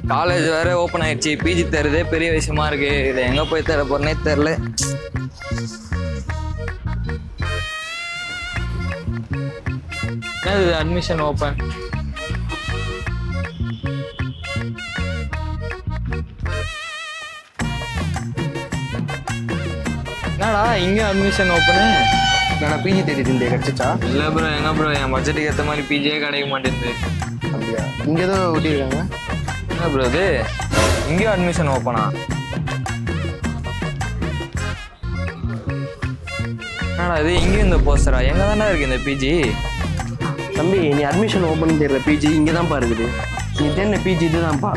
College வேற open ஆயிடுச்சு, PG தருதே பெரிய விஷயமா இருக்கு. இதை எங்க போய் தர போறேனே தெரியல. என்னது அட்மிஷன் ஓப்பன்? என்னடா இங்க அட்மிஷன் ஓப்பனு? நான் பிஜி தேடிட்டு இருந்தேன், கிடைச்சிச்சா? இல்ல ப்ரோ, எங்க ப்ரோ என் பட்ஜெட்டுக்கு ஏற்ற மாதிரி பிஜியே கிடைக்க மாட்டேங்குது. அப்படியா? இங்கே ஏதோ ஒட்டியிருக்காங்க. என்ன ப்ரோ இது, இங்கேயும் அட்மிஷன் ஓப்பனா? என்னடா இது இங்கேயும் இந்த போஸ்டரா? எங்க தானே இருக்கு இந்த பிஜி? தம்பி, நீ அட்மிஷன் ஓப்பன் தேடுற பிஜி இங்கே தான்ப்பா இருக்குது. நீ தேடின பிஜி இதுதான்ப்பா.